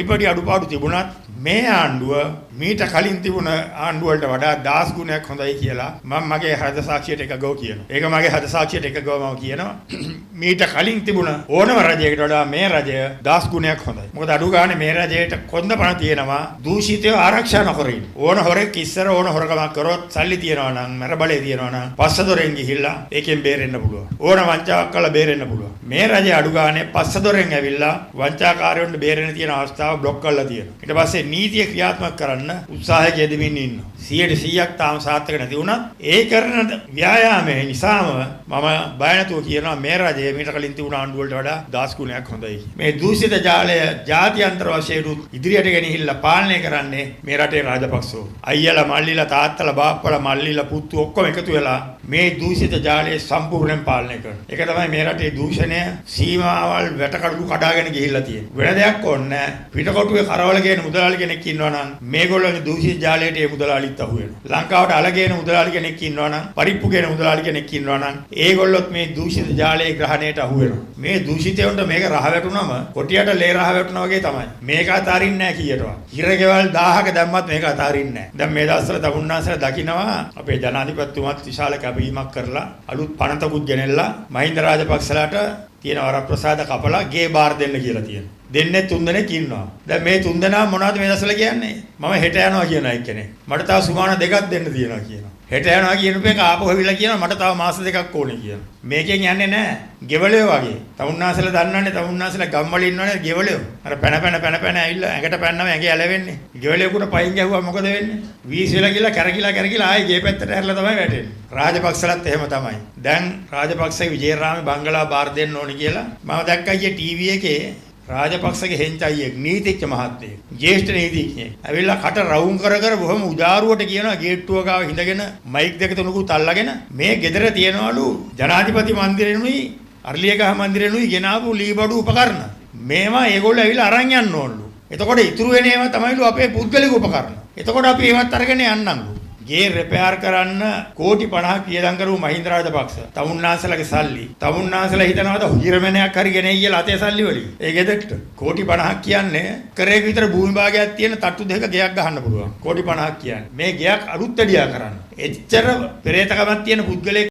පොඩි අඩුපාඩු තිබුණත් මේ ආණ්ඩුව මීට කලින් තිබුණ ආණ්ඩුව වලට වඩා 10 ගුණයක් හොඳයි කියලා මම මගේ හද සාක්ෂියට එකගව කියනවා. ඒක මගේ හද සාක්ෂියට එකගව මම කියනවා. මීට කලින් තිබුණ ඕනම රජයකට වඩා මේ රජය 10 ගුණයක් හොඳයි. මොකද අඩු ගානේ මේ රජයට කොන්ද පණ තියෙනවා දූෂිතව ආරක්ෂා නොකර ඉන්න. ඕන හොරෙක් ඉස්සර ඕන හොරකමක් කරොත් සල්ලි තියනවා නම් මර බලේ තියනවා නම් පස්සදොරෙන් ගිහිල්ලා ඒකෙන් බේරෙන්න පුළුවන්. ඕන වංචාවක් කළා බේරෙන්න පුළුවන්. මේ රජය අඩු ගානේ පස්සදොරෙන් ඇවිල්ලා වංචාකාරයන්ට බේරෙන්න තියෙන අවස්ථාව બ્લોක් කරලා තියෙනවා. ඊට පස්සේ නීතිය ක්‍රියාත්මක කරන්න උත්සාහය යෙදෙමින් ඉන්නවා. 100% තාම සාර්ථක නැති වුණත් ඒ කරන ව්‍යායාමයේ නිසාම මම බය නැතුව කියනවා මේ රජය මීට කලින් තිබුණ ආණ්ඩුව වලට වඩා 10 ගුණයක් හොඳයි. මේ දූෂිත ජාලය ජාත්‍යන්තර වශයෙන් ඉදිරියට ගෙනහිල්ලා පාලනය කරන්නේ මේ රටේ රාජපක්ෂෝ. අයියලා මල්ලිලා තාත්තලා බාප්පලා මල්ලිලා පුතු ඔක්කොම එකතු වෙලා මේ දූෂිත ජාලය සම්පූර්ණයෙන් පාලනය කරනවා. ඒක තමයි මේ රටේ දූෂණය සීමාවල් වැටකඩු කඩාගෙන ගිහිල්ලා තියෙන්නේ. වෙන දෙයක් ඕනේ නැහැ. පිටකොටුවේ කරවල ගේන මුදලාලි කෙනෙක් ඉන්නවා නම් මේගොල්ලෝගේ දූෂිත ජාලයට ඒ මුදලාලිත් අහු වෙනවා. ලංකාවට අල ගේන මුදලාලි කෙනෙක් ඉන්නවා නම් පරිප්පු ගේන මුදලාලි කෙනෙක් ඉන්නවා නම් ඒගොල්ලොත් මේ දූෂිත ජාලයේ ග්‍රහණයට අහු වෙනවා. මේ දූෂිතයන්ට මේක රහ වැටුනම කොටියට ලේ රහ වැටුනා වගේ තමයි. මේක අතාරින්නේ නැහැ කීයටවත්. හිරගෙවල් 1000ක දැම්මත් මේක අතාරින්නේ නැහැ. දැන් මේ දවස්වල තමුන්නාසලා දකින්නවා අපේ ජනාධිපතිතුමත් විශාල කැපවීමක් කරලා අලුත් පනතකුත් ගෙනෙල්ලා මහින්ද රාජපක්ෂලාට තියෙන වරප්‍රසාද කපලා ගේ බාර දෙන්න කියලා තියෙනවා. දෙන්නේ 3 දෙනෙක් ඉන්නවා. දැන් මේ 3 දෙනා මොනවද මේ දවස්වල කියන්නේ? මම හෙට යනවා කියන එක්කෙනෙක්. මට තව සුමාන 2ක් දෙන්න තියෙනවා කියනවා. හෙට යනවා කියන එක ආපහු ඇවිල්ලා කියනවා මට තව මාස 2ක් ඕනේ කියනවා. මේකෙන් යන්නේ නැහැ. ගෙවලියෝ වගේ. තමුන්නාසලා දන්නවනේ තමුන්නාසලා ගම්වල ඉන්නවනේ ගෙවලියෝ. අර පැන ඇවිල්ලා ඇඟට පැන්නම ඇඟ ඇලවෙන්නේ. ගෙවලියෝකට පයින් ගැහුවා මොකද වෙන්නේ? වීසිලා ගිහලා කැරකිලා ආයේ ගේ පැත්තට හැරලා තමයි වැටෙන්නේ. රාජපක්ෂලත් එහෙම තමයි. දැන් රාජපක්ෂගේ විජේරාම බංගලා බාර දෙන්න ඕනේ කියලා මම දැක්කා ඊයේ ටීවී එකේ රාජපක්ෂගේ හෙන්චයියෙක් නීතිච්ච මහත්තයෙක් ජ්‍යෙෂ්ඨ නීතිඥයෙක් ඇවිල්ලා කට රවුම් කර බොහොම උදාරුවට කියනවා ගේට්ටුව ගාව හිඳගෙන මයික් දෙක තුනකුත් අල්ලගෙන මේ ගෙදර තියනවලු ජනාධිපති මන්දිරෙනුයි අර්ලියගහ මන්දිරෙනුයි ගෙනාවු ලීබඩු උපකරණ මේවා ඒගොල්ලෝ ඇවිල්ලා අරන් යන්න ඕනලු. එතකොට ඉතුරු වෙන ඒවා තමයිලු අපේ පුද්ගලික උපකරණ. එතකොට අපි ඒවත් අරගෙන යන්නම්ලු. ගේ රිපෙයාර් කරන්න කෝටි 50ක් වියදම් කරු මහින්ද රාජපක්ෂ. තමුන්නාසලගේ සල්ලි. තමුන්නාසලා හිතනවාද හිරමනයක් හරි ගෙනෙයි කියලා අතේ සල්ලි වලින්. ඒ ගෙදරට කෝටි 50ක් කියන්නේ කරේක විතර භූමි භාගයක් තියෙන තට්ටු දෙක ගෙයක් ගහන්න පුළුවන්. කෝටි 50ක් කියන්නේ. මේ ගෙයක් අලුත් වැඩියා කරන්න. එච්චර පෙරේතකමක් තියෙන පුද්ගලයෙක්